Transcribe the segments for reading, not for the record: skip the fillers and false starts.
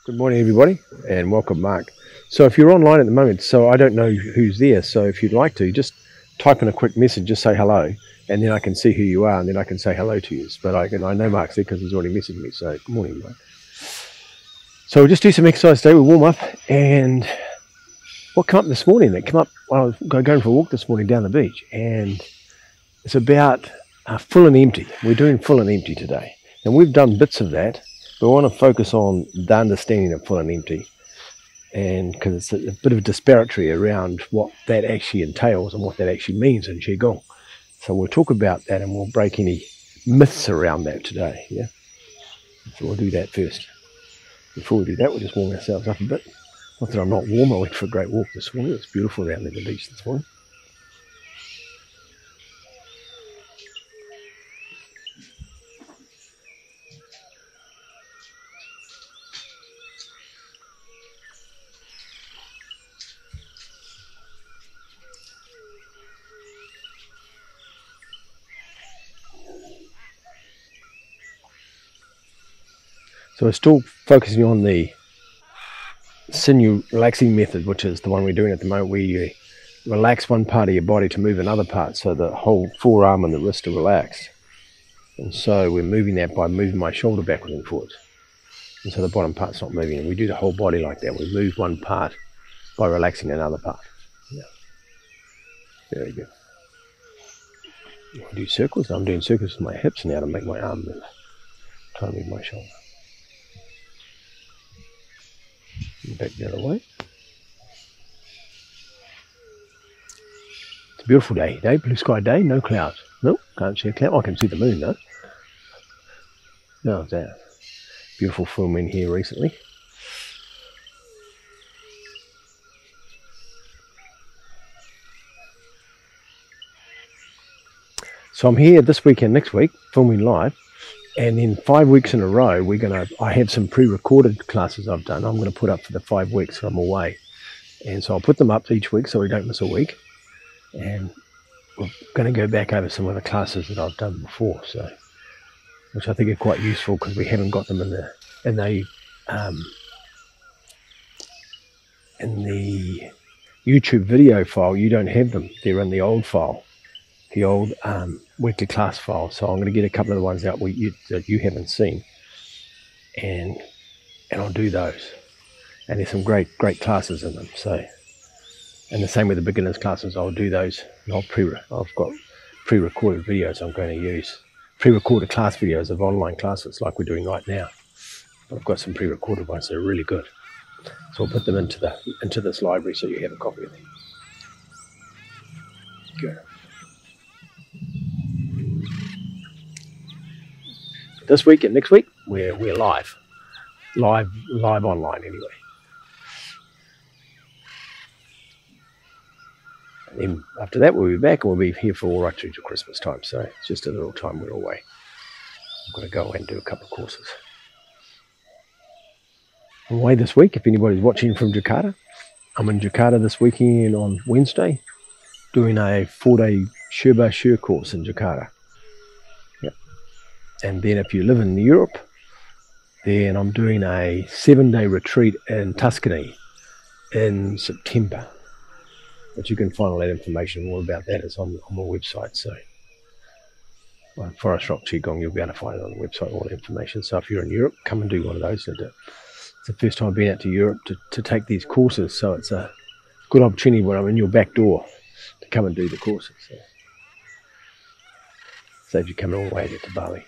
Good morning, everybody, and welcome, Mark. So if you're online at the moment, so I don't know who's there, so if you'd like to, just type in a quick message, just say hello, and then I can see who you are, and then I can say hello to you. But I know Mark's there because he's already messaged me, so good morning, Mark. So we'll just do some exercise today, we'll warm up, and what came up this morning, that came up when I was going for a walk this morning down the beach, and it's about full and empty. We're doing full and empty today, and we've done bits of that. But I want to focus on the understanding of full and empty, and because it's a bit of a disparity around what that actually entails and what that actually means in Qi Gong. So we'll talk about that, and we'll break any myths around that today. Yeah. So we'll do that first. Before we do that, we'll just warm ourselves up a bit. Not that I'm not warm. I went for a great walk this morning. It's beautiful around at the beach this morning. So we're still focusing on the sinew relaxing method, which is the one we're doing at the moment, where you relax one part of your body to move another part, so the whole forearm and the wrist are relaxed. And so we're moving that by moving my shoulder backwards and forwards. And so the bottom part's not moving. And we do the whole body like that. We move one part by relaxing another part. Yeah. Very good. I do circles. I'm doing circles with my hips now to make my arm move. Try to move my shoulder. And back the other way. It's a beautiful day today. Blue sky day. No clouds. Nope, can't see a cloud. I can see the moon though. No, it's that. Beautiful full moon here recently. So I'm here this weekend, next week, filming live, and in 5 weeks in a row, I have some pre-recorded classes I've done. I'm gonna put up for the 5 weeks I'm away, and so I'll put them up each week so we don't miss a week. And we're gonna go back over some of the classes that I've done before, so which I think are quite useful because we haven't got them in the YouTube video file. You don't have them; they're in the old file, the old weekly class file. So I'm going to get a couple of the ones out that you haven't seen, and I'll do those. And there's some great classes in them. So, and the same with the beginners classes. I'll do those. And I've got pre-recorded videos I'm going to use. Pre-recorded class videos of online classes like we're doing right now. But I've got some pre-recorded ones that are really good. So I'll put them into this library so you have a copy of them. Good. This week and next week, we're live online anyway. And then after that, we'll be back, and we'll be here for all right through to Christmas time. So it's just a little time we're away. I'm going to go away and do a couple of courses. I'm away this week. If anybody's watching from Jakarta, I'm in Jakarta this weekend on Wednesday, doing a 4-day Sherba Sher course in Jakarta. Yep. And then if you live in Europe, then I'm doing a 7-day retreat in Tuscany in September. But you can find all that information, all about that is on my website. So Forest Rock Qigong, you'll be able to find it on the website, all the information. So if you're in Europe, come and do one of those. It's the first time I've been out to Europe to take these courses, so it's a good opportunity when I'm in your back door to come and do the courses. So saves you coming all the way to Bali.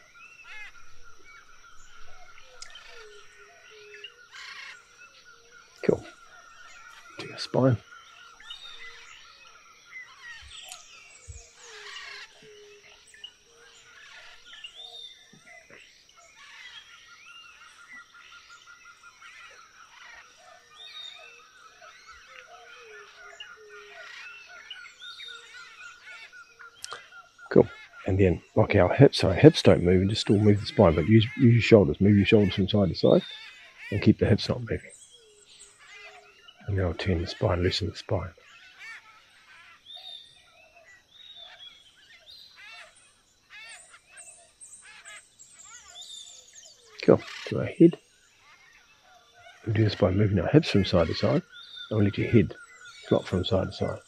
Cool. To your spine. Cool. And then like our hips don't move, and just still move the spine, but use your shoulders. Move your shoulders from side to side and keep the hips not moving. And then I'll turn the spine, loosen the spine. Cool. To our head. We do this by moving our hips from side to side, and we let your head flop from side to side.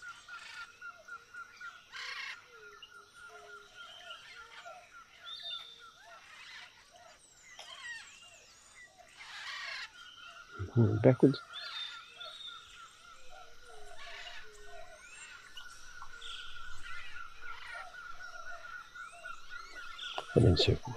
Moving backwards. And then circles.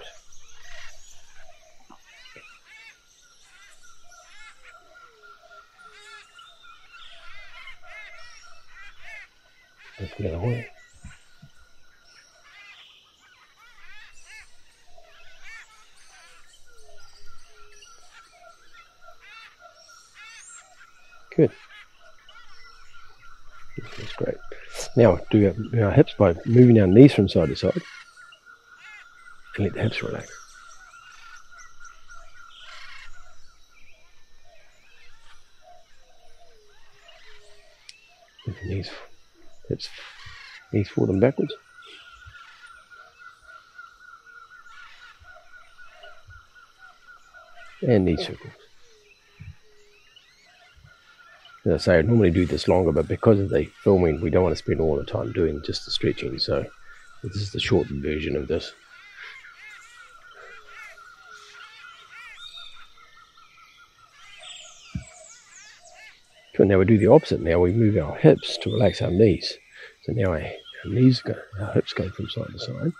And the other way. Good. That's great. Now do our hips by moving our knees from side to side. And let the hips relax. With the knees, hips, knees forward and backwards. And knee circles. As I say, I normally do this longer, but because of the filming, we don't want to spend all the time doing just the stretching. So this is the shortened version of this. So now we do the opposite. Now we move our hips to relax our knees. So now our knees go, our hips go from side to side.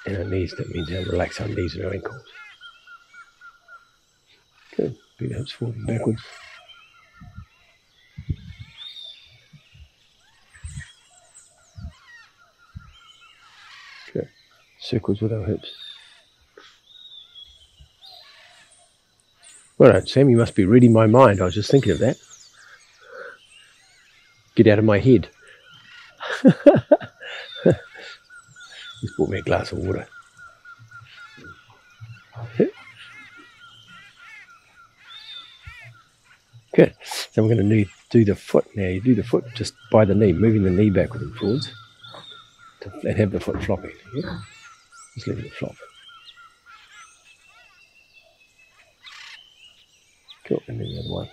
And our knees, that means now relax our knees and our ankles. Good. Bring the hips forward and backwards. Good. Circles with our hips. Well done, Sam, you must be reading my mind. I was just thinking of that. Get out of my head. Just bought me a glass of water. Good. So we're going to do the foot now. You do the foot just by the knee, moving the knee backwards and forwards. And have the foot flopping. Yeah? Just leave it flop. Cool. And then the other one.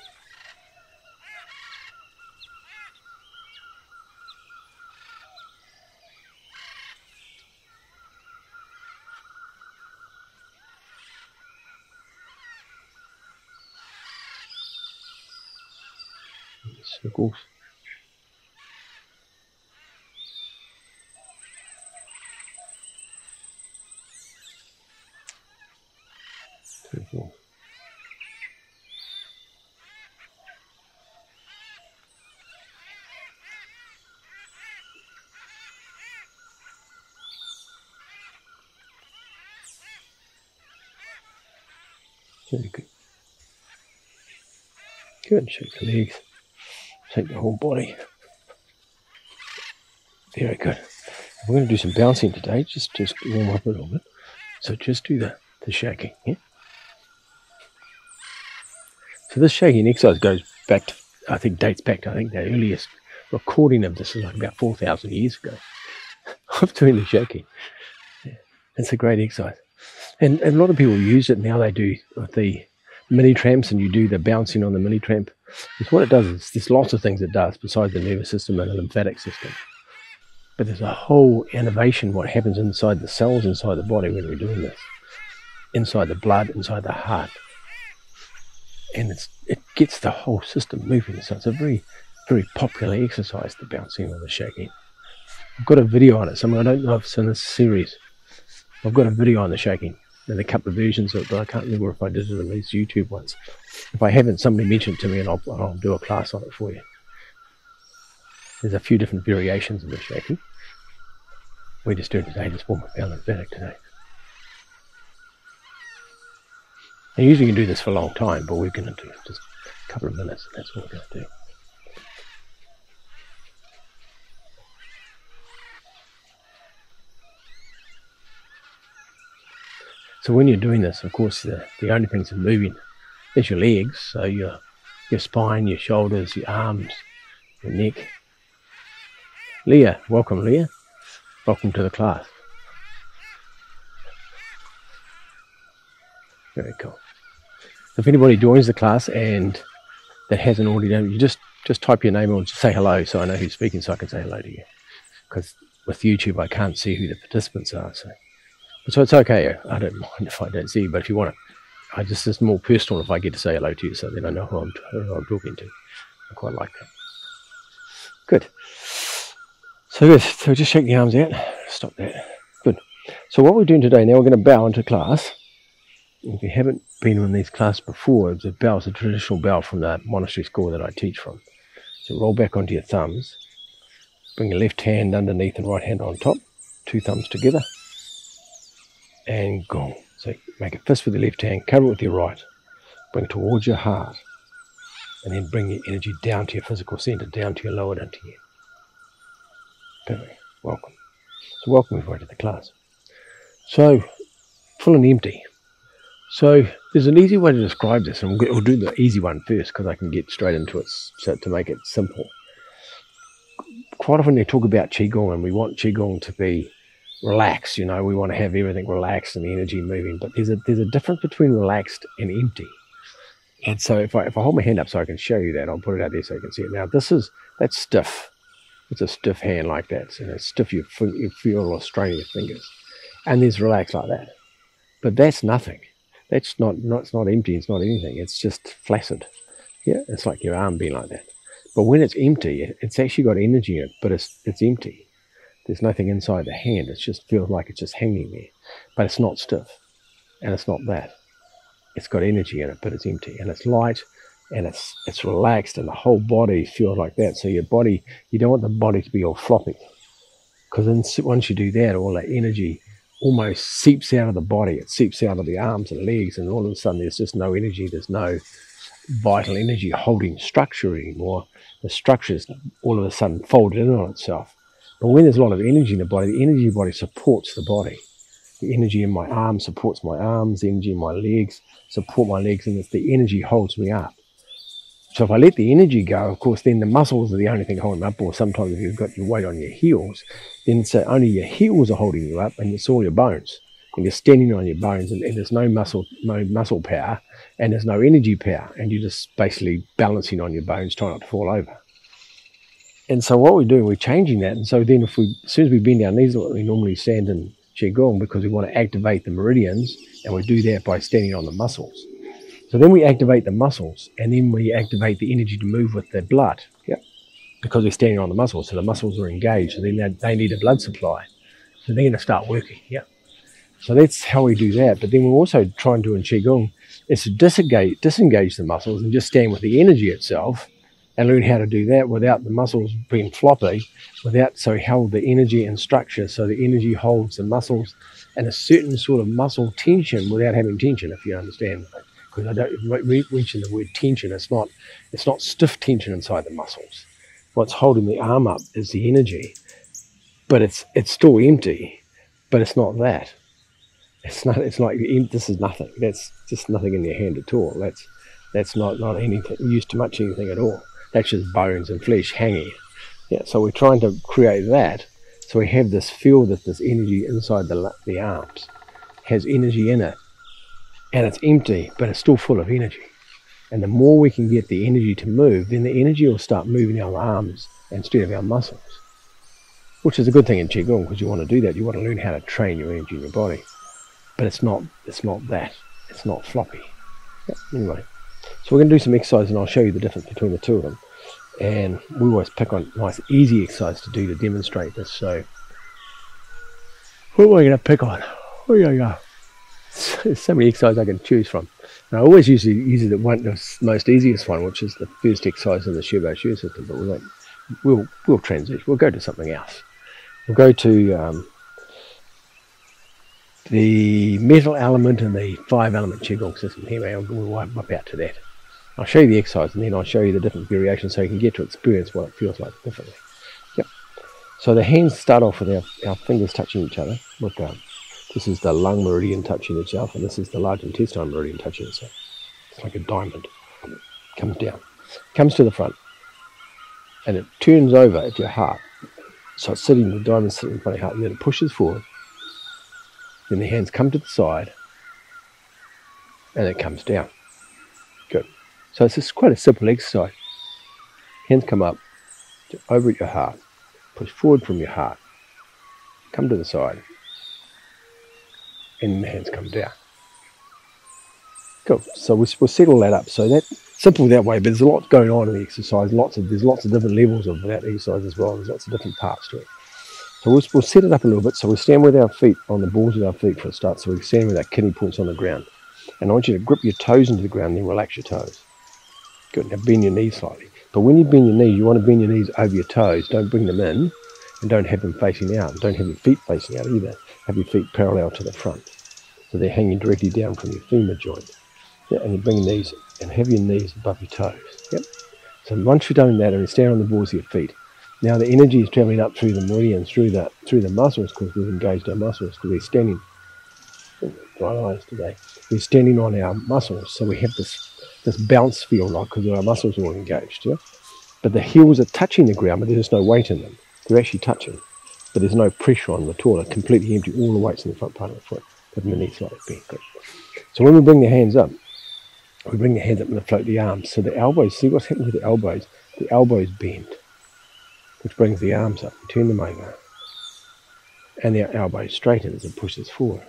Circles. Circle. Very good. Good. Shake the legs. Shake the whole body. Very good. We're going to do some bouncing today, just warm up a little bit. So just do the shaking. Yeah? So this shaking exercise goes back to, dates back to, the earliest recording of this is like about 4,000 years ago. Of doing the shaking. Yeah. It's a great exercise. And a lot of people use it now. They do with the mini tramps, and you do the bouncing on the mini tramp. It's what it does is there's lots of things it does besides the nervous system and the lymphatic system. But there's a whole innovation what happens inside the cells inside the body when we're doing this. Inside the blood, inside the heart. And it gets the whole system moving. So it's a very, very popular exercise, the bouncing or the shaking. I've got a video on it. I don't know if it's in this series. I've got a video on the shaking. There's a couple of versions of it, but I can't remember if I did it in these YouTube ones. If I haven't, somebody mentioned it to me, and I'll do a class on it for you. There's a few different variations of the shaking. We're just doing today, just warm up our lymphatic today. And usually you can do this for a long time, but we're going to do just a couple of minutes, and that's what we're going to do. So when you're doing this, of course, the only things that are moving is your legs, so your spine, your shoulders, your arms, your neck. Leah, welcome Leah. Welcome to the class. Very cool. If anybody joins the class and that hasn't already done, you just type your name or just say hello so I know who's speaking so I can say hello to you. Because with YouTube I can't see who the participants are. So it's okay. I don't mind if I don't see you, but if you want to, it's more personal if I get to say hello to you so then I know who I'm talking to. I quite like that. Good. So good. So just shake the arms out. Stop that. Good. So what we're doing today, now we're going to bow into class. If you haven't been in these classes before, the bow is a traditional bow from the monastery school that I teach from. So roll back onto your thumbs. Bring your left hand underneath and right hand on top. 2 thumbs together. And gong. So make a fist with your left hand, cover it with your right. Bring it towards your heart. And then bring your energy down to your physical center, down to your lower dantian. Perfect. Welcome. So welcome everybody to the class. So, full and empty. So there's an easy way to describe this, and we'll do the easy one first because I can get straight into it so to make it simple. Quite often they talk about Qigong and we want Qigong to be relaxed, we want to have everything relaxed and the energy moving, but there's a difference between relaxed and empty. And so if I hold my hand up so I can show you that, I'll put it out there so you can see it. Now that's stiff. It's a stiff hand like that. So stiff, you feel or strain your fingers. And there's relaxed like that. But that's nothing. It's not empty, it's not anything, it's just flaccid. Yeah, it's like your arm being like that. But when it's empty, it's actually got energy in it, but it's empty. There's nothing inside the hand, it just feels like it's just hanging there. But it's not stiff, and it's not that. It's got energy in it, but it's empty, and it's light, and it's relaxed, and the whole body feels like that. So your body, you don't want the body to be all floppy, because once you do that, all that energy almost seeps out of the body. It seeps out of the arms and legs, and all of a sudden there's just no energy. There's no vital energy holding structure anymore. The structure's all of a sudden folded in on itself. But when there's a lot of energy in the energy body supports the body. The energy in my arms supports my arms. The energy in my legs support my legs, and it's the energy holds me up. So if I let the energy go, of course, then the muscles are the only thing holding up, or sometimes if you've got your weight on your heels, then it's only your heels are holding you up, and it's all your bones. And you're standing on your bones, and there's no muscle power, and there's no energy power, and you're just basically balancing on your bones, trying not to fall over. And so what we're doing, we're changing that. And so then as soon as we bend our knees, we normally stand in Qigong because we want to activate the meridians, and we do that by standing on the muscles. So then we activate the muscles, and then we activate the energy to move with the blood. Yep. Because we're standing on the muscles, so the muscles are engaged, so then they need a blood supply. So they're going to start working. Yep. So that's how we do that. But then we're also trying to, in Qigong, is to disengage the muscles and just stand with the energy itself and learn how to do that without the muscles being floppy, so hold the energy and structure, so the energy holds the muscles and a certain sort of muscle tension without having tension, if you understand. Because I don't mention the word tension. It's not stiff tension inside the muscles. What's holding the arm up is the energy, but it's still empty, but it's not that. It's like this is nothing. That's just nothing in your hand at all. That's not anything used to much anything at all. That's just bones and flesh hanging. Yeah. So we're trying to create that. So we have feel that this energy inside the arms has energy in it. And it's empty, but it's still full of energy. And the more we can get the energy to move, then the energy will start moving our arms instead of our muscles. Which is a good thing in Qigong, because you want to do that. You want to learn how to train your energy in your body. But it's not that. It's not floppy. Yep. Anyway, so we're going to do some exercises, and I'll show you the difference between the two of them. And we always pick on nice, easy exercise to do to demonstrate this. So, what are we going to pick on? Where are you going to go? There's so many exercises I can choose from. And I always use the most easiest one, which is the first exercise in the Shibo Shu system, but we'll transition. We'll go to something else. We'll go to the metal element and the 5-element Qigong system. Anyway, we'll wipe out to that. I'll show you the exercise, and then I'll show you the different variations so you can get to experience what it feels like differently. Yep. So the hands start off with our fingers touching each other. Look, this is the lung meridian touching itself, and this is the large intestine meridian touching itself. It's like a diamond. It comes down, comes to the front, and it turns over at your heart. So it's the diamond's sitting in front of your heart, and then it pushes forward. Then the hands come to the side, and it comes down. Good. So it's just quite a simple exercise. Hands come up, over at your heart, push forward from your heart, come to the side, and the hands come down. Cool. So we'll settle that up. So that's simple that way, but there's a lot going on in the exercise. There's lots of different levels of that exercise as well. There's lots of different parts to it. So we'll set it up a little bit. So we stand with our feet on the balls of our feet for a start. So we stand with our kidney points on the ground. And I want you to grip your toes into the ground, then relax your toes. Good. Now bend your knees slightly. But when you bend your knees, you want to bend your knees over your toes. Don't bring them in, and don't have them facing out. Don't have your feet facing out either. Have your feet parallel to the front. So they're hanging directly down from your femur joint. Yeah, and you bring your knees and have your knees above your toes. Yep. So once you've done that, and you stand on the balls of your feet, now the energy is traveling up through the meridians, through the muscles, because we've engaged our muscles, because we're standing. Dry eyes today. We're standing on our muscles, so we have this bounce feel like because our muscles are all engaged. Yeah. But the heels are touching the ground, but there's no weight in them. They're actually touching, but there's no pressure on them at all. They're completely empty. All the weight's in the front part of the foot. Putting the knees slightly bent. Good. So when we bring the hands up, we bring the hands up and float the arms. So the elbows, see what's happening with the elbows? The elbows bend, which brings the arms up. Turn them over. And the elbows straighten as it pushes forward.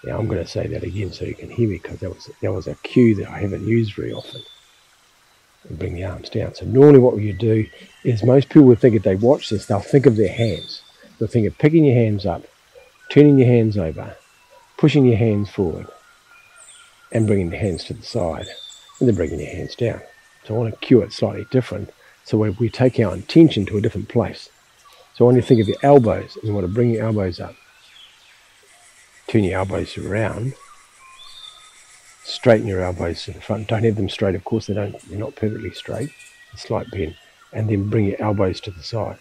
Now I'm going to say that again so you can hear me, because that was a cue that I haven't used very often. And bring the arms down. So normally what you do is, most people would think, if they watch this, they'll think of their hands. They'll think of picking your hands up, turning your hands over, pushing your hands forward, and bringing the hands to the side, and then bringing your hands down. So I want to cue it slightly different, so we take our intention to a different place. So I want you to think of your elbows, and you want to bring your elbows up. Turn your elbows around. Straighten your elbows to the front. Don't have them straight, of course, they're not perfectly straight. A slight bend. And then bring your elbows to the side.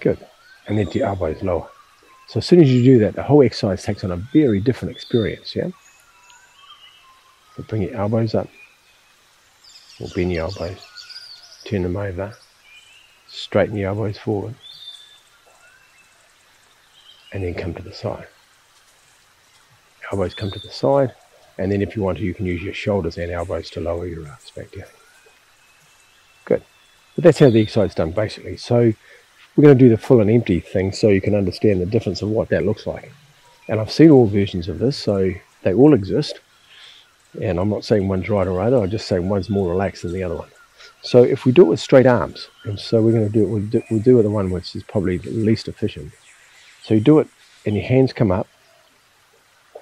Good. And then to your elbows lower. So as soon as you do that, the whole exercise takes on a very different experience, yeah? So bring your elbows up, or bend your elbows, turn them over, straighten your elbows forward, and then come to the side. Elbows come to the side, and then if you want to, you can use your shoulders and elbows to lower your arms back down. Good. But that's how the exercise is done, basically. So we're going to do the full and empty thing so you can understand the difference of what that looks like. And I've seen all versions of this, so they all exist. And I'm not saying one's right or other, I'm just saying one's more relaxed than the other one. So if we do it with straight arms, and so we're going to do it, we'll do it the one which is probably the least efficient. So you do it, and your hands come up,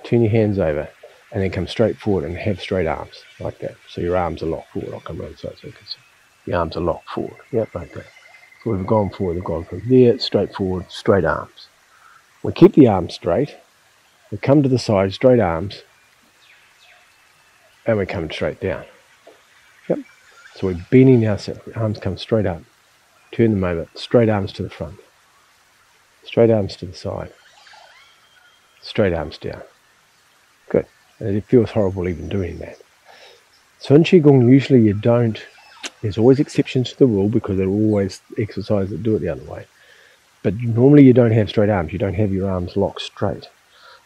turn your hands over, and then come straight forward and have straight arms, like that. So your arms are locked forward. I'll come around so you can see. The arms are locked forward, yep, like that. So we've gone forward, we've gone from there, straight forward, straight arms. We keep the arms straight, we come to the side, straight arms, and we come straight down. Yep. So we're bending ourselves, arms come straight up, turn them over, straight arms to the front, straight arms to the side, straight arms down. Good. And it feels horrible even doing that. So in Qigong, usually you don't, there's always exceptions to the rule, because there are always exercises that do it the other way. But normally you don't have straight arms, you don't have your arms locked straight.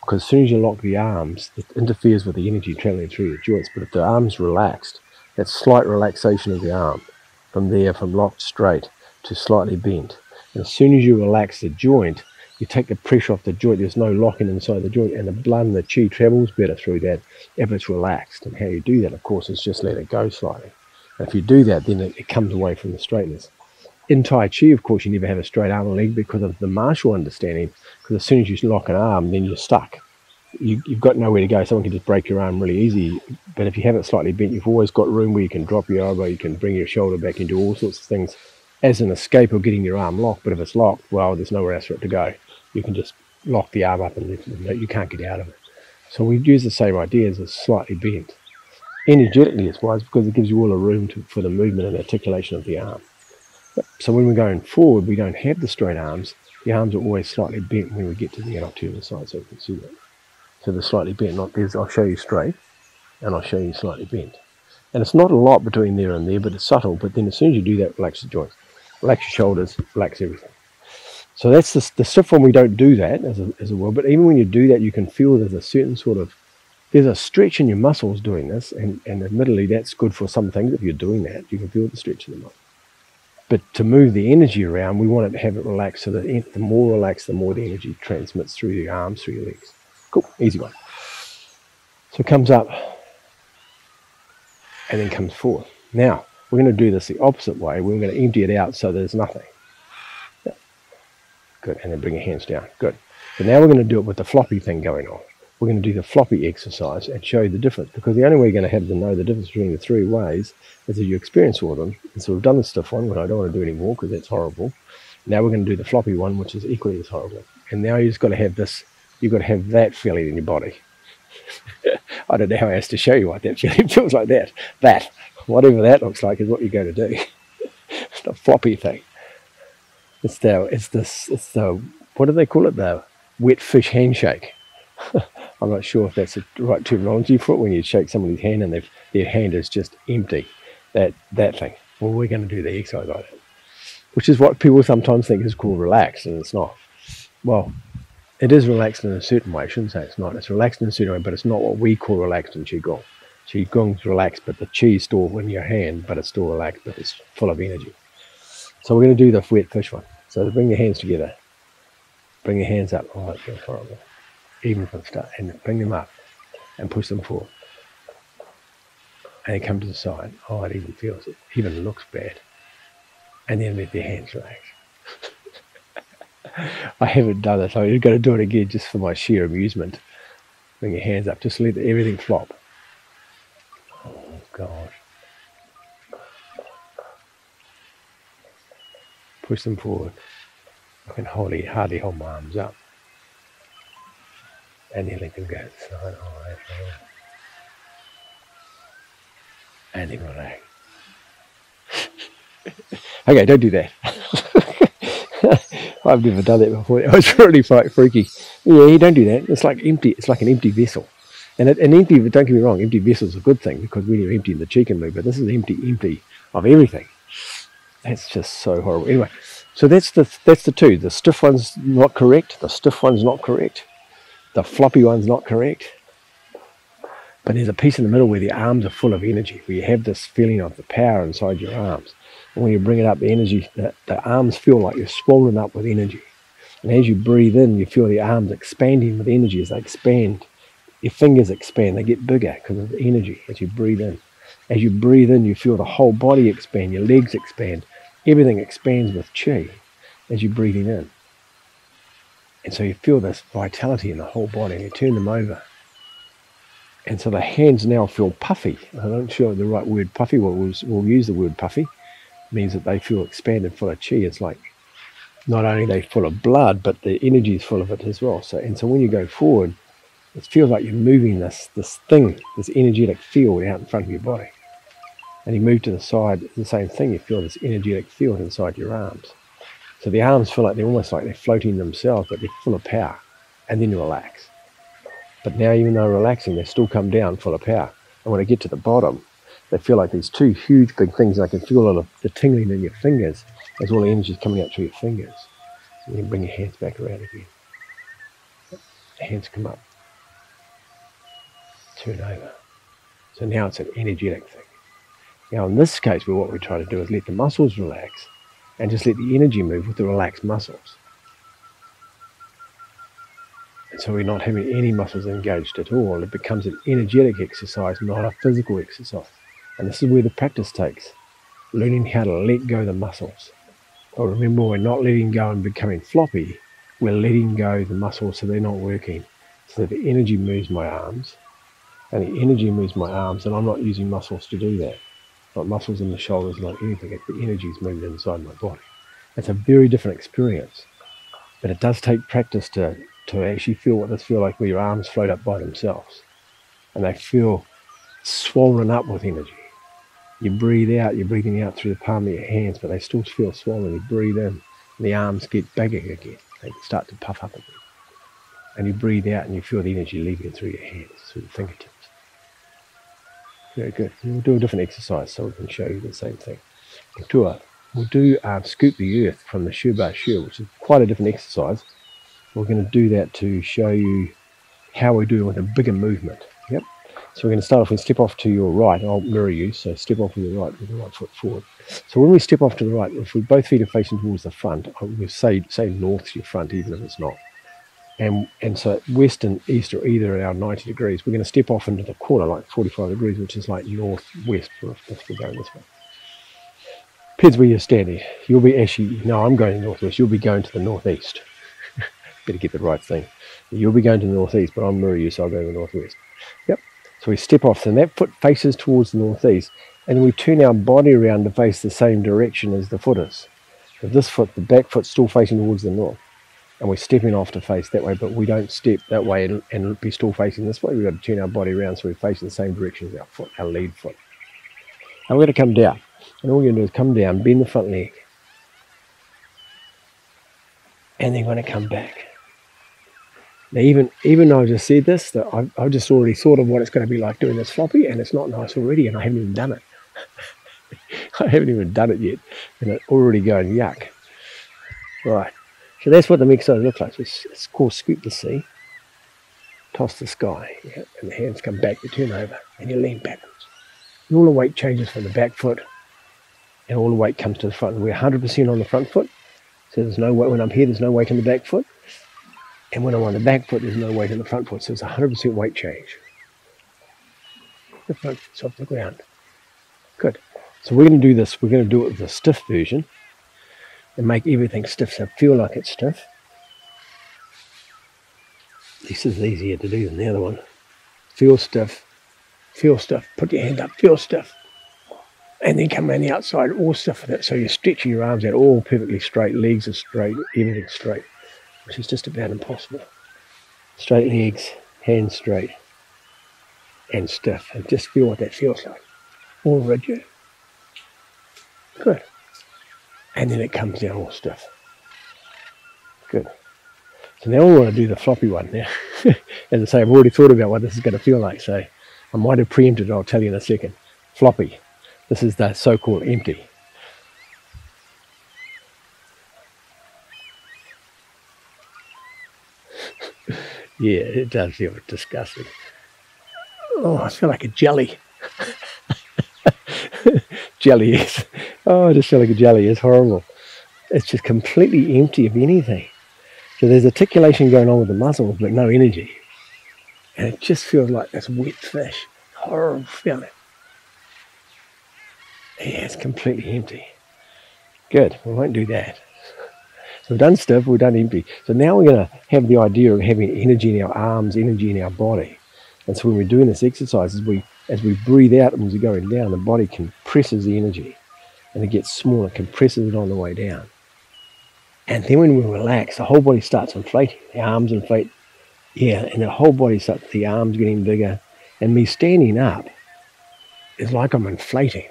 Because as soon as you lock the arms, it interferes with the energy traveling through your joints. But if the arm's relaxed, that slight relaxation of the arm, from locked straight to slightly bent. And as soon as you relax the joint, you take the pressure off the joint. There's no locking inside the joint, and the blood and the qi travels better through that if it's relaxed. And how you do that, of course, is just let it go slightly. And if you do that, then it comes away from the straightness. In Tai Chi, of course, you never have a straight arm or leg because of the martial understanding, because as soon as you lock an arm, then you're stuck. You've got nowhere to go. Someone can just break your arm really easy, but if you have it slightly bent, you've always got room where you can drop your elbow, you can bring your shoulder back and do all sorts of things as an escape of getting your arm locked. But if it's locked, well, there's nowhere else for it to go. You can just lock the arm up and you can't get out of it. So we use the same idea as a slightly bent. Energetically it's wise because it gives you all a room for the movement and articulation of the arm. So when we're going forward, we don't have the straight arms. The arms are always slightly bent when we get to the end. I'll turn the side so you can see that. So they're slightly bent. Not this. I'll show you straight, and I'll show you slightly bent. And it's not a lot between there and there, but it's subtle. But then as soon as you do that, relax the joints, relax your shoulders, relax everything. So that's the stuff when we don't do that as a rule. But even when you do that, you can feel there's a certain sort of there's a stretch in your muscles doing this, and admittedly that's good for some things. If you're doing that, you can feel the stretch in the muscle. But to move the energy around, we want it to have it relaxed, so that the more relaxed, the more the energy transmits through your arms, through your legs. Cool, easy one. So it comes up and then comes forward. Now, we're going to do this the opposite way. We're going to empty it out so there's nothing. Yeah. Good, and then bring your hands down. Good. So now we're going to do it with the floppy thing going on. We're going to do the floppy exercise and show you the difference, because the only way you're going to have to know the difference between the three ways is if you experience all of them. And so we've done the stiff one, which I don't want to do anymore because that's horrible. Now we're going to do the floppy one, which is equally as horrible. And now you've just got to have this, you've got to have that feeling in your body. I don't know how else to show you what that feeling feels like. That, whatever that looks like is what you're going to do. It's the floppy thing. It's the, what do they call it? The wet fish handshake. I'm not sure if that's the right terminology for it, when you shake somebody's hand and their hand is just empty. That thing. Well, we're going to do the exercise like that, which is what people sometimes think is called relaxed, and it's not. Well, it is relaxed in a certain way. I shouldn't say it's not. It's relaxed in a certain way, but it's not what we call relaxed in Qi Gong. Qi Gong's relaxed, but the Qi is still in your hand, but it's still relaxed, but it's full of energy. So we're going to do the wet fish one. So bring your hands together. Bring your hands up. Oh, that feels horrible. Even from the start. And bring them up and push them forward. And then come to the side. Oh, it even feels it. Even looks bad. And then let your hands relax. I haven't done it, so you've got to do it again just for my sheer amusement. Bring your hands up. Just let everything flop. Oh, God. Push them forward. I can hardly hold my arms up. And then let them go to the side. Oh, and then relax. Okay, don't do that. I've never done that before. It was really freaky. Yeah, you don't do that. It's like empty. It's like an empty vessel. And an empty, don't get me wrong, empty vessel is a good thing, because when you're empty in the Qi can move, but this is empty of everything. That's just so horrible. Anyway, so that's the two. The stiff one's not correct. The stiff one's not correct. The floppy one's not correct. But there's a piece in the middle where the arms are full of energy, where you have this feeling of the power inside your arms. And when you bring it up, the energy, the arms feel like you're swollen up with energy. And as you breathe in, you feel the arms expanding with energy. As they expand, your fingers expand. They get bigger because of the energy as you breathe in. As you breathe in, you feel the whole body expand. Your legs expand. Everything expands with Qi as you're breathing in. And so you feel this vitality in the whole body, and you turn them over. And so the hands now feel puffy. I'm not sure the right word puffy. We'll use the word puffy. It means that they feel expanded, full of Qi. It's like not only are they full of blood, but the energy is full of it as well. So when you go forward, it feels like you're moving this thing, this energetic field out in front of your body. And you move to the side, it's the same thing. You feel this energetic field inside your arms. So the arms feel like they're almost like they're floating themselves, but they're full of power. And then you relax. But now, even though relaxing, they still come down full of power. And when I get to the bottom, they feel like these two huge big things. And I can feel all of the tingling in your fingers as all the energy is coming out through your fingers. So you can bring your hands back around again. The hands come up. Turn over. So now it's an energetic thing. Now in this case, what we try to do is let the muscles relax and just let the energy move with the relaxed muscles. And so we're not having any muscles engaged at all. It becomes an energetic exercise, not a physical exercise. And this is where the practice takes, learning how to let go of the muscles. But remember, we're not letting go and becoming floppy. We're letting go of the muscles so they're not working. So the energy moves my arms, and the energy moves my arms, and I'm not using muscles to do that. Not muscles in the shoulders, not anything. It's the energy is moving inside my body. It's a very different experience. But it does take practice to actually feel what this feels like, where your arms float up by themselves. And they feel swollen up with energy. You breathe out, you're breathing out through the palm of your hands, but they still feel swollen. You breathe in, and the arms get bigger again. They start to puff up again. And you breathe out, and you feel the energy leaving through your hands, through the fingertips. Very good. We'll do a different exercise so we can show you the same thing. We'll do scoop the earth from the Shuba Shu, which is quite a different exercise. We're going to do that to show you how we do it with a bigger movement. Yep. So we're going to start off and step off to your right. I'll mirror you, so step off with your right with the right foot forward. So when we step off to the right, if we both feet are facing towards the front, we'll say north's your front, even if it's not. And so west and east are either at our 90 degrees. We're going to step off into the corner like 45 degrees, which is like northwest if we're going this way. Depends where you're standing. You'll be actually, no, I'm going northwest. You'll be going to the northeast. Better get the right thing. You'll be going to the northeast, but I'll mirror you, so I'll go to the northwest. Yep. So we step off, and that foot faces towards the northeast, and then we turn our body around to face the same direction as the foot is. So this foot, the back foot's still facing towards the north, and we're stepping off to face that way, but we don't step that way and be still facing this way. We've got to turn our body around so we're facing the same direction as our foot, our lead foot. And we're going to come down, and all you're going to do is come down, bend the front leg, and then we're going to come back. Now, even though I just said this, that I've just already thought of what it's going to be like doing this floppy, and it's not nice already, and I haven't even done it. I haven't even done it yet, and it's already going yuck. Right, so that's what the exercise looks like. So it's called scoop the sea, toss the sky, yeah, and the hands come back, you turn over, and you lean backwards. And all the weight changes from the back foot, and all the weight comes to the front. And we're 100% on the front foot, so there's no weight. When I'm here, there's no weight on the back foot. And when I'm on the back foot, there's no weight on the front foot, so it's 100% weight change. The front foot's off the ground. Good. So we're going to do this. We're going to do it with the stiff version and make everything stiff, so feel like it's stiff. This is easier to do than the other one. Feel stiff. Feel stiff. Put your hand up. Feel stiff. And then come around the outside, all stiff with it. So you're stretching your arms out all perfectly straight. Legs are straight. Everything's straight, which is just about impossible. Straight legs, hands straight, and stiff. And just feel what that feels like. All rigid. Good. And then it comes down all stiff. Good. So now we want to do the floppy one now. As I say, I've already thought about what this is going to feel like, so I might have preempted it, I'll tell you in a second. Floppy. This is the so-called empty. Yeah, it does feel disgusting. Oh, I feel like a jelly. Jelly is. Oh, I just feel like a jelly. It's horrible. It's just completely empty of anything. So there's articulation going on with the muscles, but no energy. And it just feels like this wet fish. Horrible feeling. Yeah, it's completely empty. Good. We won't do that. So we've done stiff, we've done empty. So now we're going to have the idea of having energy in our arms, energy in our body. And so when we're doing this exercise, as we breathe out and we're going down, the body compresses the energy. And it gets smaller, compresses it on the way down. And then when we relax, the whole body starts inflating. The arms inflate. Yeah, and the whole body starts, the arms getting bigger. And me standing up is like I'm inflating.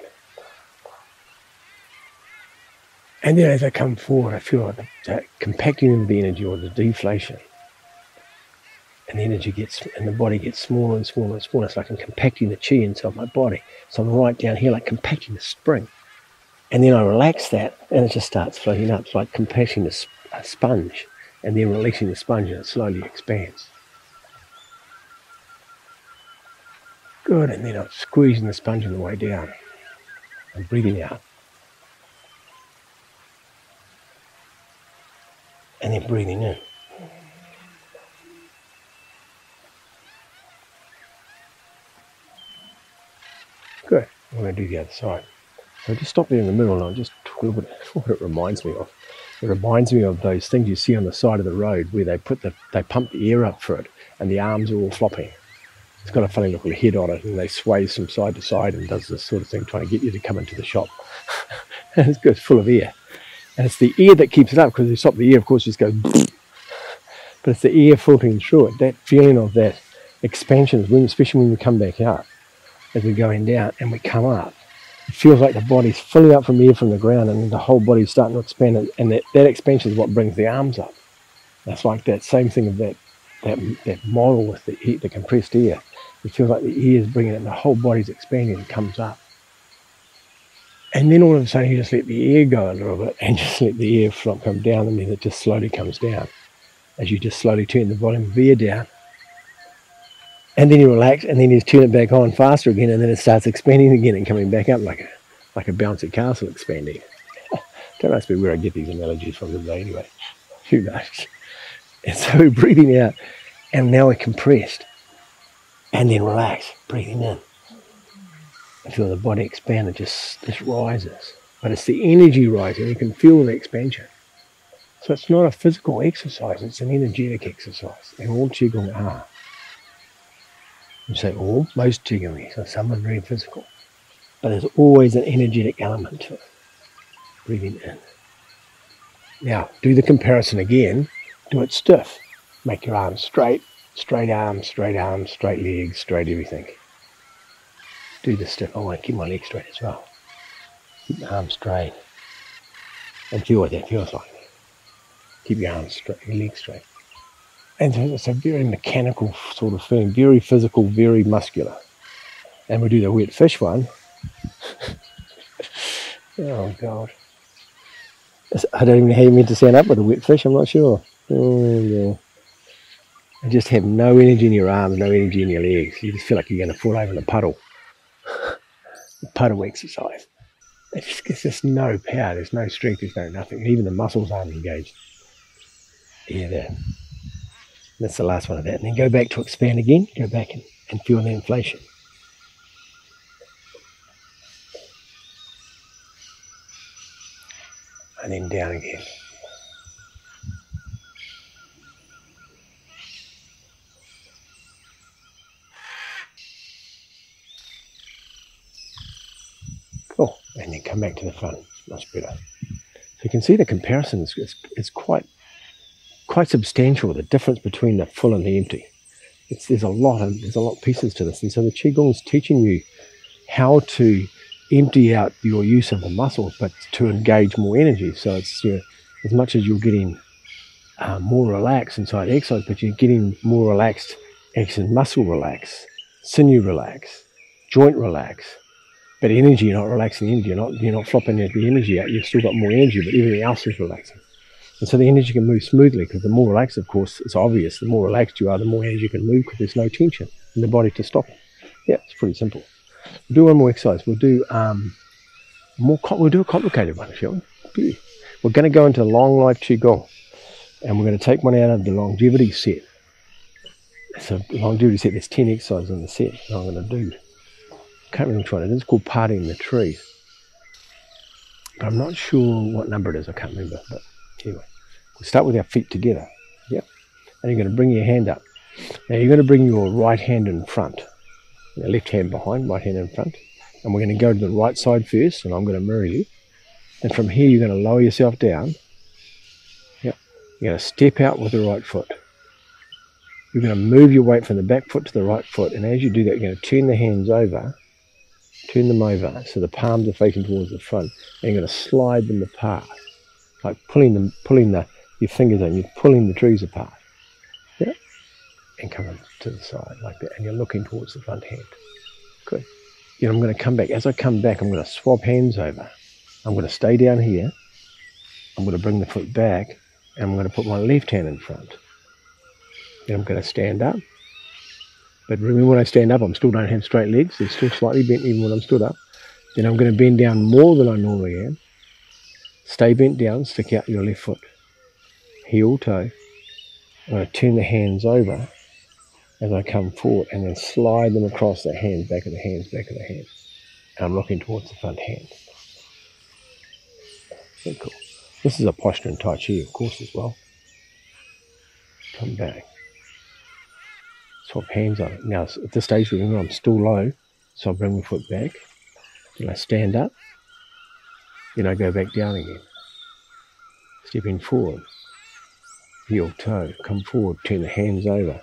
And then as I come forward, I feel like the compacting of the energy or the deflation. And the energy and the body gets smaller and smaller and smaller. It's like I'm compacting the qi inside my body. So I'm right down here, like compacting the spring. And then I relax that, and it just starts floating up. It's like compacting a sponge, and then releasing the sponge, and it slowly expands. Good, and then I'm squeezing the sponge on the way down. I'm breathing out. And then breathing in. Good. I'm going to do the other side. So just stop there in the middle and I'll just talk a little bit what it reminds me of. It reminds me of those things you see on the side of the road where they pump the air up for it and the arms are all flopping. It's got a funny little head on it and they sway from side to side and does this sort of thing trying to get you to come into the shop. And it's good, it's full of air. And it's the air that keeps it up, because if you stop the air, of course, it just goes. But it's the air filtering through it. That feeling of that expansion, especially when we come back up, as we're going down and we come up, it feels like the body's filling up from air from the ground, and the whole body's starting to expand. And that expansion is what brings the arms up. That's like that same thing of that model with the compressed air. It feels like the air is bringing it, and the whole body's expanding and comes up. And then all of a sudden you just let the air go a little bit and just let the air flop come down, and then it just slowly comes down as you just slowly turn the volume of air down. And then you relax, and then you turn it back on faster again, and then it starts expanding again and coming back up like a bouncy castle expanding. Don't ask me where I get these analogies from today anyway. Who knows? And so we're breathing out, and now we're compressed. And then relax, breathing in. And feel the body expand, it just rises. But it's the energy rising, you can feel the expansion. So it's not a physical exercise, it's an energetic exercise. And all Qigong are. You say all, most Qigong, so some are very physical. But there's always an energetic element to it. Breathing in. Now, do the comparison again. Do it stiff. Make your arms straight. Straight arms, straight legs, straight everything. Do the stiff. I want to keep my legs straight as well. Keep the arms straight. And feel what that feels like. Keep your arms straight, your legs straight. And so it's a very mechanical sort of feeling, very physical, very muscular. And we do the wet fish one. Oh, God. I don't even know how you meant to stand up with a wet fish, I'm not sure. Oh, yeah. You just have no energy in your arms, no energy in your legs. You just feel like you're going to fall over in a puddle. A puddle exercise. It's just no power, there's no strength, there's no nothing. Even the muscles aren't engaged. Yeah, there. That's the last one of that. And then go back to expand again. Go back and feel the inflation. And then down again. Cool. And then come back to the front. Much better. So you can see the comparison is quite substantial. The difference between the full and the empty. There's a lot of pieces to this. And so the Qigong is teaching you how to empty out your use of the muscles, but to engage more energy. So it's as much as you're getting more relaxed inside exercise, but you're getting more relaxed, actually muscle relax, sinew relax, joint relax. But energy, you're not relaxing energy. You're not flopping the energy out. You've still got more energy, but everything else is relaxing. And so the energy can move smoothly, because the more relaxed, of course, it's obvious. The more relaxed you are, the more energy you can move, because there's no tension in the body to stop it. Yeah, it's pretty simple. We'll do one more exercise. We'll do we'll do a complicated one, shall we? We're going to go into long life Qigong, and we're going to take one out of the longevity set. So longevity set, there's 10 exercises in the set that I'm going to do. I can't remember which one it is. It's called Parting the Tree. But I'm not sure what number it is. I can't remember. But anyway, we'll start with our feet together. Yep. And you're going to bring your hand up. Now you're going to bring your right hand in front. Your left hand behind, right hand in front. And we're going to go to the right side first, and I'm going to mirror you. And from here, you're going to lower yourself down. Yep. You're going to step out with the right foot. You're going to move your weight from the back foot to the right foot. And as you do that, you're going to turn the hands over. Turn them over so the palms are facing towards the front, and you're going to slide them apart, like pulling your fingers in. You're pulling the trees apart, yeah, and coming to the side like that, and you're looking towards the front hand. Good. Then I'm going to come back. As I come back, I'm going to swap hands over. I'm going to stay down here. I'm going to bring the foot back, and I'm going to put my left hand in front. Then I'm going to stand up. But remember, when I stand up, I still don't have straight legs. They're still slightly bent even when I'm stood up. Then I'm going to bend down more than I normally am. Stay bent down, stick out your left foot. Heel, toe. I'm going to turn the hands over as I come forward, and then slide them across the hands, back of the hands, back of the hands. And I'm looking towards the front hand. Very cool. This is a posture in Tai Chi, of course, as well. Come back. Swap hands on it. Now, at this stage, remember, I'm still low, so I bring my foot back. Then I stand up. Then I go back down again. Stepping forward. Heel, toe. Come forward. Turn the hands over.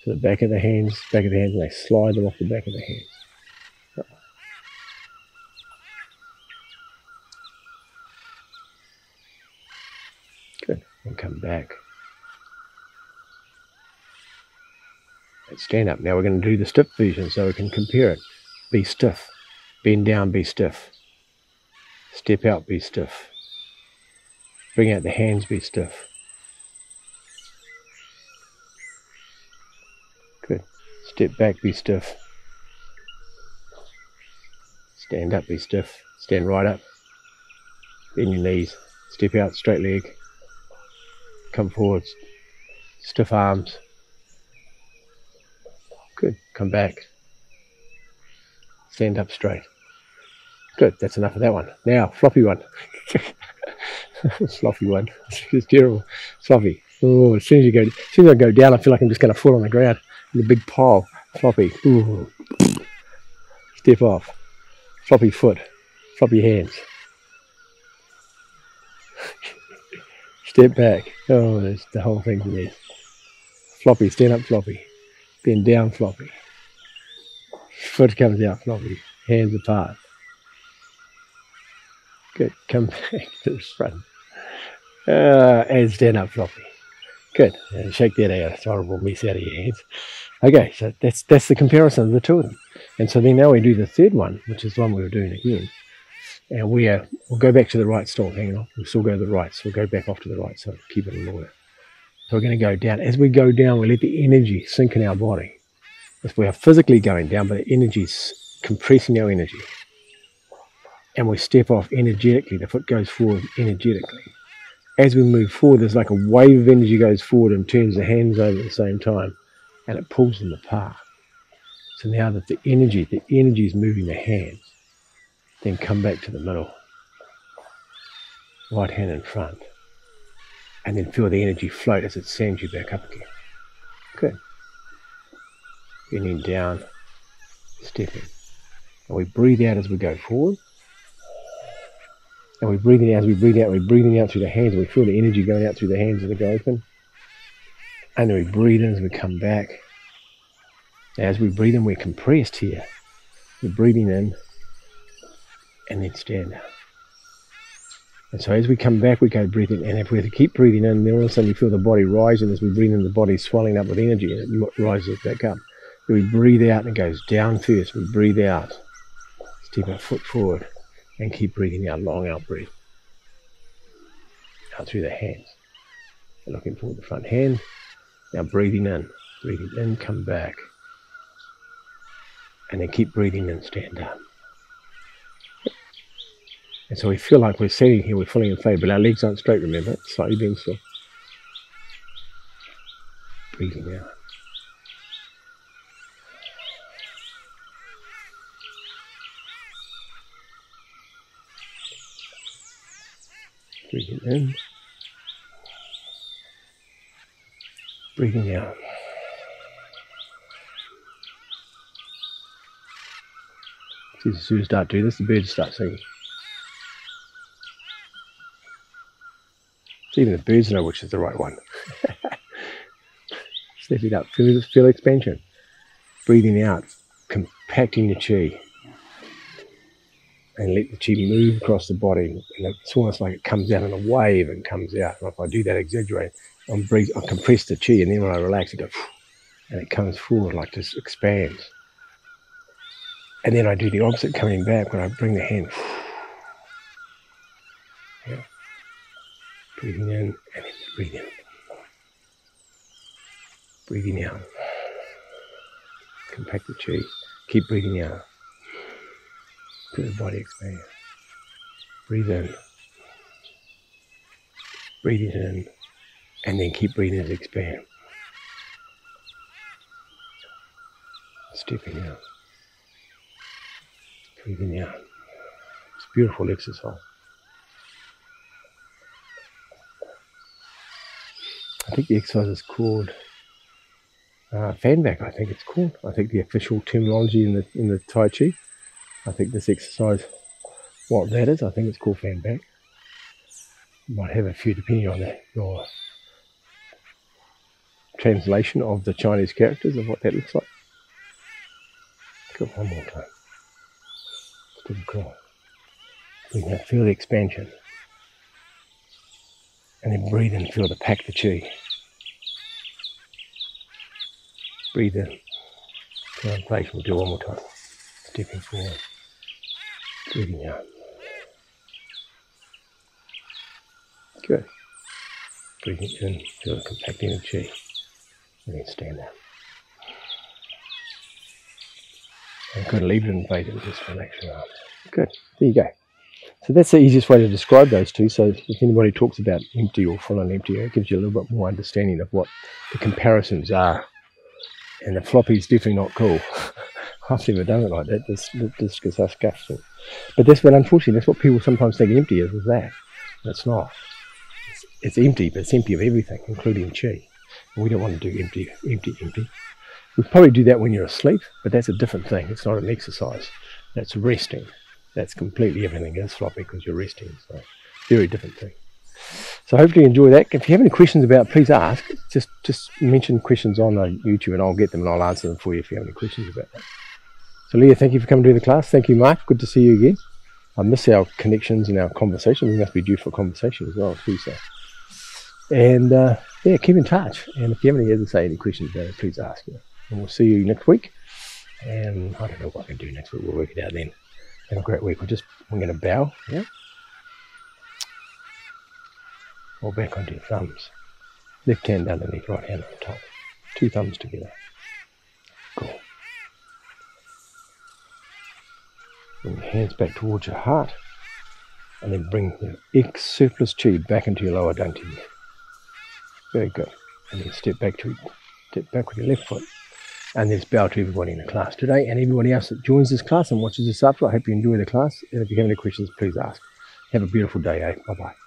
So the back of the hands, and I slide them off the back of the hands. Good. And come back. Let's stand up. Now we're going to do the stiff version so we can compare it. Be stiff. Bend down, be stiff. Step out, be stiff. Bring out the hands, be stiff. Good. Step back, be stiff. Stand up, be stiff. Stand right up. Bend your knees. Step out, straight leg. Come forward. Stiff arms. Good. Come back. Stand up straight. Good. That's enough of that one. Now, floppy one. Sloppy one. It's terrible. Sloppy. Oh, as soon as I go down, I feel like I'm just going to fall on the ground in a big pile. Floppy. Ooh. Step off. Floppy foot. Floppy hands. Step back. Oh, that's the whole thing there. Floppy. Stand up floppy. Bend down floppy. Foot comes out floppy. Hands apart. Good. Come back to the front. And stand up floppy. Good. And shake that out. It's horrible mess out of your hands. Okay, so that's the comparison of the two of them. And so then now we do the third one, which is the one we were doing again. And we'll go back to the right stall. Hang on. We'll still go to the right. So we'll go back off to the right. So keep it in order. So we're going to go down. As we go down, we let the energy sink in our body. As we are physically going down, but the energy's compressing our energy. And we step off energetically. The foot goes forward energetically. As we move forward, there's like a wave of energy goes forward and turns the hands over at the same time. And it pulls them apart. So now that the energy is moving the hands, then come back to the middle. Right hand in front. And then feel the energy float as it sends you back up again. Good. Bending down, stepping. And we breathe out as we go forward. And we breathe in as we breathe out. We're breathing out through the hands. We feel the energy going out through the hands as they go open. And then we breathe in as we come back. As we breathe in, we're compressed here. We're breathing in and then stand up. And so as we come back, we go breathing. And if we keep breathing in, then all of a sudden you feel the body rising. As we breathe in, the body's swelling up with energy and it rises back up. Then we breathe out and it goes down first. We breathe out. Step our foot forward and keep breathing out, long out breath. Out through the hands. And looking forward the front hand. Now breathing in, come back. And then keep breathing in, stand up. And so we feel like we're sitting here, we're fully inflated, but our legs aren't straight, remember? Slightly bent still. Breathing out. Breathing in. Breathing out. See, as soon as you start doing this, the birds start singing. Even the birds know which is the right one. Step it up. Feel expansion. Breathing out. Compacting the chi. And let the chi move across the body. And it's almost like it comes out in a wave and comes out. And if I do that, exaggerate, I'll compress the chi. And then when I relax, it goes, and it comes forward like this, expands. And then I do the opposite coming back when I bring the hand. Yeah. Breathing in and then breathe in. Breathing out. Compact the chi. Keep breathing out. Feel the body expand. Breathe in. Breathe it in. And then keep breathing as it expands. Stepping out. Breathing out. It's a beautiful exercise. I think the exercise is called fan back. I think it's called. I think the official terminology in the Tai Chi. I think this exercise, what that is, I think it's called fan back. You might have a few depending on your translation of the Chinese characters of what that looks like. Go one more time. Step across. Breathe out, feel the expansion. And then breathe in, feel the pack the chi. Breathe in. Feel in place. We'll do it one more time. Stepping forward. Breathing out. Good. Breathing in, feel the compacting of chi. And then stand up. And good, leave it in vacant, just relax your arms. Good, there you go. So that's the easiest way to describe those two. So if anybody talks about empty or full and empty, it gives you a little bit more understanding of what the comparisons are. And the floppy's definitely not cool. I've never done it like that. This gets us gusto. But unfortunately, that's what people sometimes think empty is that. It's not. It's empty, but it's empty of everything, including chi. And we don't want to do empty. We probably do that when you're asleep, but that's a different thing. It's not an exercise. That's resting. That's completely everything is floppy because you're resting. So very different thing. So hopefully you enjoy that. If you have any questions about it, please ask. Just mention questions on YouTube and I'll get them and I'll answer them for you if you have any questions about that. So Leah, thank you for coming to the class. Thank you, Mark. Good to see you again. I miss our connections and our conversation. We must be due for conversation as well too. So, and yeah, keep in touch. And if you have any, as I say, any questions about it, please ask. And we'll see you next week. And I don't know what I can do next week. We'll work it out then. Have a great week. We're going to bow. Yeah. Or back onto your thumbs. Left hand underneath, right hand on top. 2 thumbs together. Cool. Bring your hands back towards your heart. And then bring your surplus chi back into your lower dantian. Very good. And then step back with your left foot. And let's bow to everybody in the class today and everybody else that joins this class and watches this after. I hope you enjoy the class. And if you have any questions, please ask. Have a beautiful day, eh? Bye-bye.